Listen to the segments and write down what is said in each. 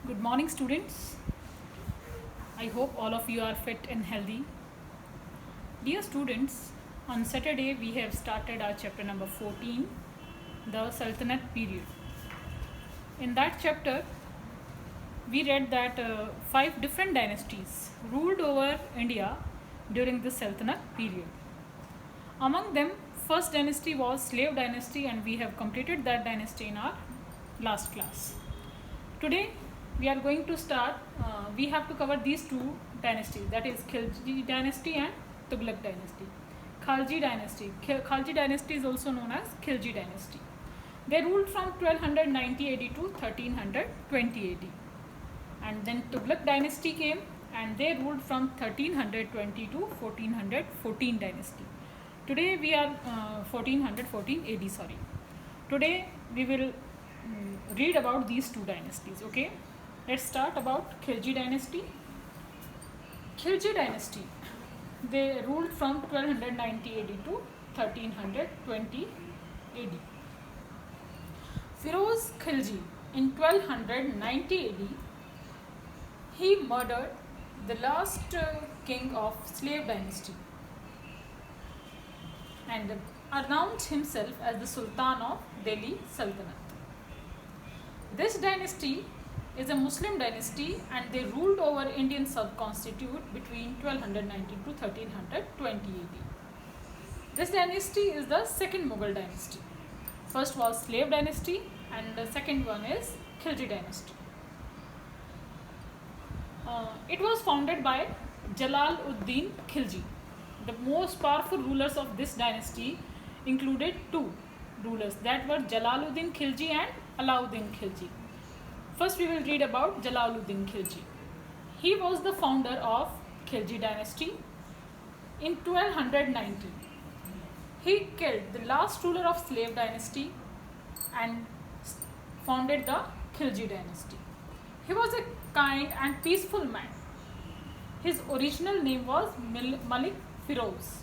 Good morning, students. I hope all of you are fit and healthy. Dear students, on Saturday we have started our chapter number 14, the Sultanate period. In that chapter, we read that 5 different dynasties ruled over India during the Sultanate period. Among them, first dynasty was Slave dynasty, and we have completed that dynasty in our last class. Today we are going to start, we have to cover these two dynasties, that is Khilji dynasty and Tughlaq dynasty. Khalji dynasty is also known as Khilji dynasty. They ruled from 1290 AD to 1320 AD. And then Tughlaq dynasty came and they ruled from 1320 to 1414 dynasty. Today we are 1414 AD, sorry. Today we will read about these two dynasties, okay? Let's start about Khilji dynasty. Khilji dynasty, they ruled from 1290 AD to 1320 AD. Firoz Khilji in 1290 AD, he murdered the last king of slave dynasty and announced himself as the Sultan of Delhi Sultanate. This dynasty is a Muslim dynasty and they ruled over Indian subconstitute between 1290 to 1320 AD. This dynasty is the second Mughal dynasty. First was Slave dynasty and the second one is Khilji dynasty. It was founded by Jalaluddin Khilji. The most powerful rulers of this dynasty included two rulers, that were Jalaluddin Khilji and Alauddin Khilji. First we will read about Jalaluddin Khilji. He was the founder of Khilji dynasty. In 1290, he killed the last ruler of slave dynasty and founded the Khilji dynasty. He was a kind and peaceful man. His original name was Malik Firoz,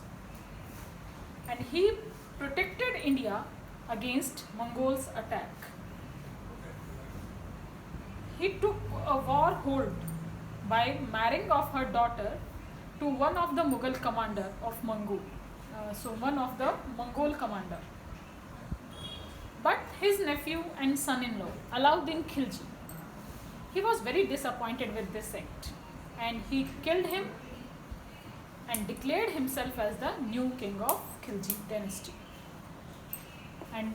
and he protected India against Mongols' attack. He took a war hold by marrying off her daughter to one of the Mughal commander of Mongol. One of the Mongol commander. But his nephew and son-in-law, Alauddin Khilji, he was very disappointed with this act and he killed him and declared himself as the new king of Khilji dynasty. And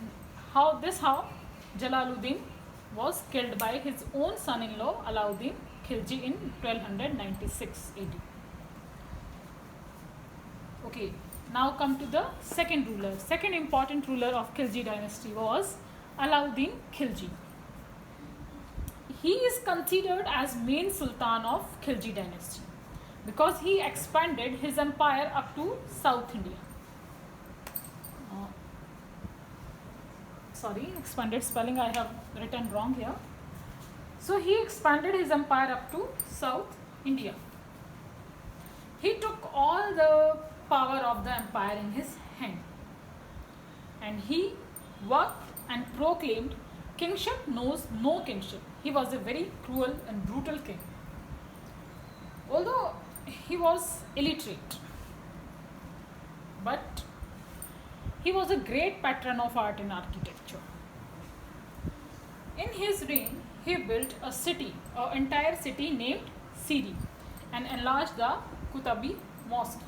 how Jalaluddin was killed by his own son-in-law Alauddin Khilji in 1296 AD. Okay, now come to the second ruler. Second important ruler of Khilji dynasty was Alauddin Khilji. He is considered as main sultan of Khilji dynasty because he expanded his empire up to South India. Expanded spelling I have written wrong here. So he expanded his empire up to South India. He took all the power of the empire in his hand and he worked and proclaimed kingship knows no kingship. He was a very cruel and brutal king. Although he was illiterate, but he was a great patron of art and architecture. In his reign, he built an entire city named Siri, and enlarged the Qutabi mosque.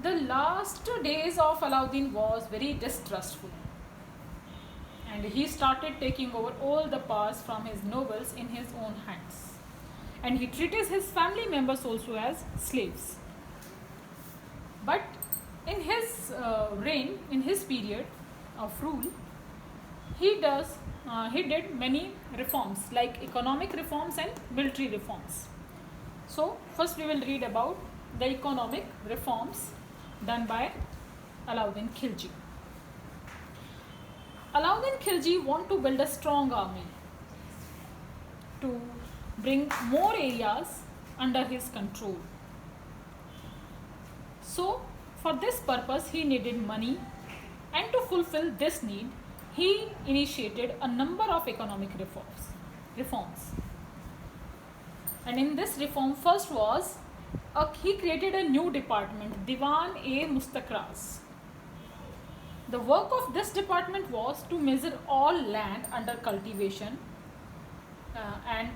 The last days of Alauddin was very distrustful, and he started taking over all the powers from his nobles in his own hands, and he treated his family members also as slaves. But in his reign, in his period of rule, he did many reforms like economic reforms and military reforms. So first we will read about the economic reforms done by Alauddin Khilji. Alauddin Khilji wanted to build a strong army to bring more areas under his control. So for this purpose he needed money, and to fulfill this need he initiated a number of economic reforms. reforms. And in this reform, first was he created a new department, Diwan-e-Mustaqraz. The work of this department was to measure all land under cultivation and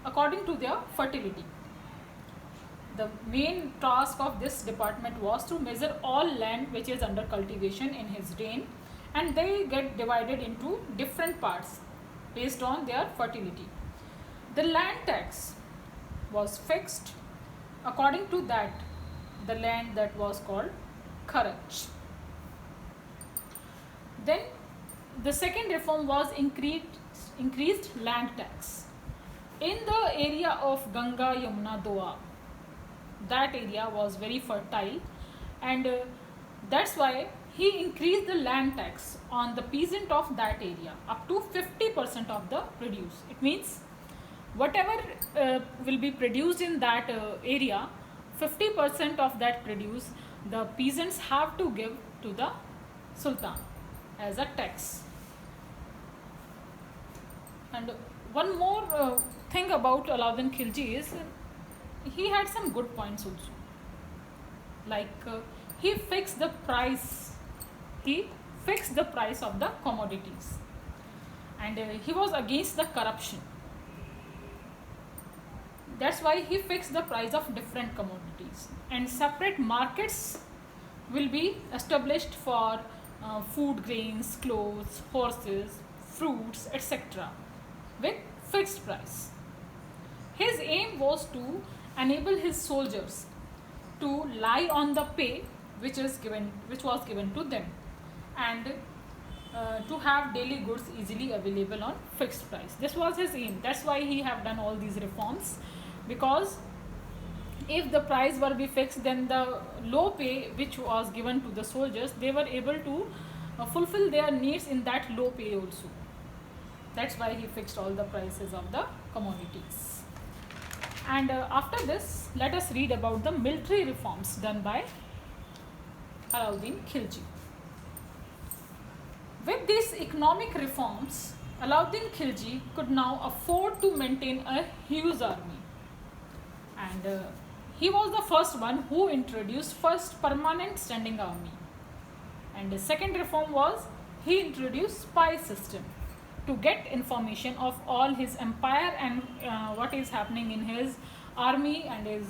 according to their fertility. The main task of this department was to measure all land which is under cultivation in his reign, and they get divided into different parts based on their fertility. The land tax was fixed. According to that, the land that was called Kharaj. Then the second reform was increased land tax. In the area of Ganga, Yamuna, Doab, that area was very fertile, and that's why he increased the land tax on the peasant of that area up to 50% of the produce. It means whatever will be produced in that area, 50% of that produce the peasants have to give to the Sultan as a tax. And one more thing about Alauddin Khilji is he had some good points also. Like he fixed the price of the commodities, and he was against the corruption. That's why he fixed the price of different commodities, and separate markets will be established for food grains, clothes, horses, fruits, etc. with fixed price. His aim was to enable his soldiers to lie on the pay which was given to them, and to have daily goods easily available on fixed price. This was his aim. That's why he have done all these reforms, because if the price were be fixed, then the low pay which was given to the soldiers, they were able to fulfill their needs in that low pay also. That's why he fixed all the prices of the commodities. And after this, let us read about the military reforms done by Alauddin Khilji. With these economic reforms, Alauddin Khilji could now afford to maintain a huge army. And he was the first one who introduced first permanent standing army. And the second reform was he introduced spy system to get information of all his empire and what is happening in his army and his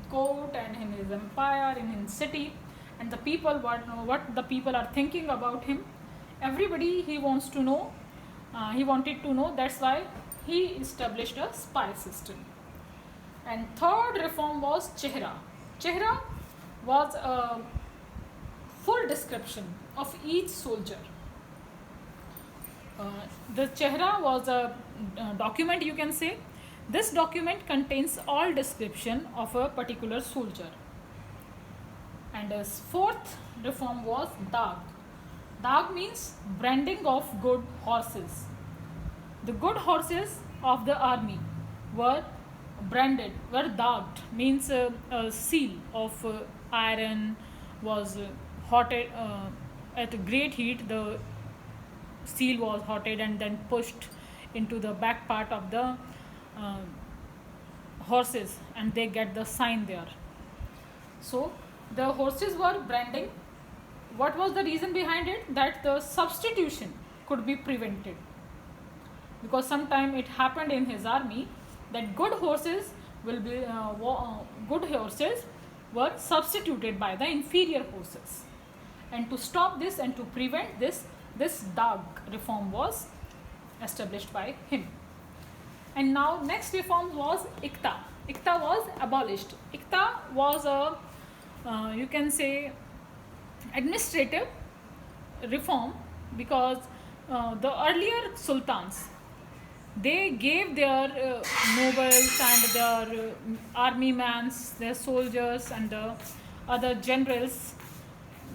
court and in his empire, in his city, and the people, what the people are thinking about him. Everybody he wants to know, he wanted to know. That's why he established a spy system. And third reform was Chehra. Chehra was a full description of each soldier. The Chehra was a document, you can say. This document contains all description of a particular soldier. And fourth reform was Dag. Dag means branding of good horses. The good horses of the army were branded, were dagged, means a seal of iron was hotted at a great heat. The seal was hotted and then pushed into the back part of the horses, and they get the sign there. So the horses were branding. What was the reason behind it? That the substitution could be prevented, because sometime it happened in his army that good horses were substituted by the inferior horses. And to stop this and to prevent this Dag reform was established by him. And now next reform was Ikta. Ikta was abolished. Ikta was a you can say administrative reform, because the earlier sultans, they gave their nobles and their army men, their soldiers and the other generals,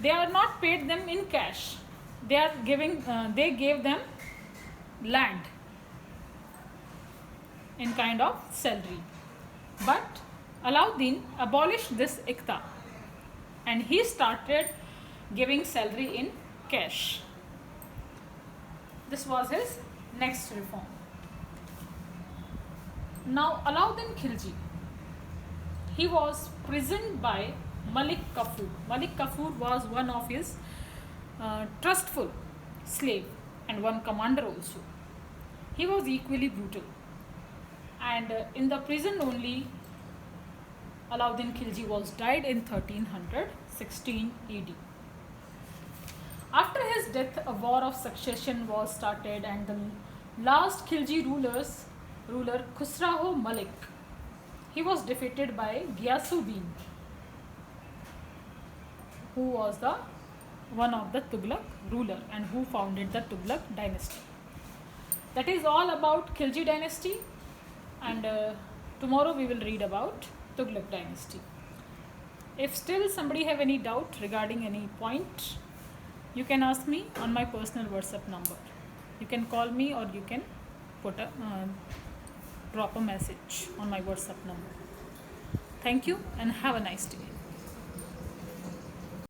they are not paid them in cash. They gave them land in kind of salary. But Alauddin abolished this Ikta, and he started giving salary in cash. This was his next reform. Now Alauddin Khilji, he was prisoned by Malik Kafur. Malik Kafur was one of his trustful slave and one commander also. He was equally brutal, and in the prison only Alauddin Khilji was died in 1316 AD. After his death, a war of succession was started, and the last Khilji ruler Khusrau Malik, he was defeated by Ghiyasuddin, who was the one of the Tughlaq ruler and who founded the Tughlaq dynasty. That is all about Khilji dynasty, and tomorrow we will read about Tughlaq dynasty. If still somebody have any doubt regarding any point, you can ask me on my personal WhatsApp number. You can call me or you can drop a message on my WhatsApp number. Thank you and have a nice day.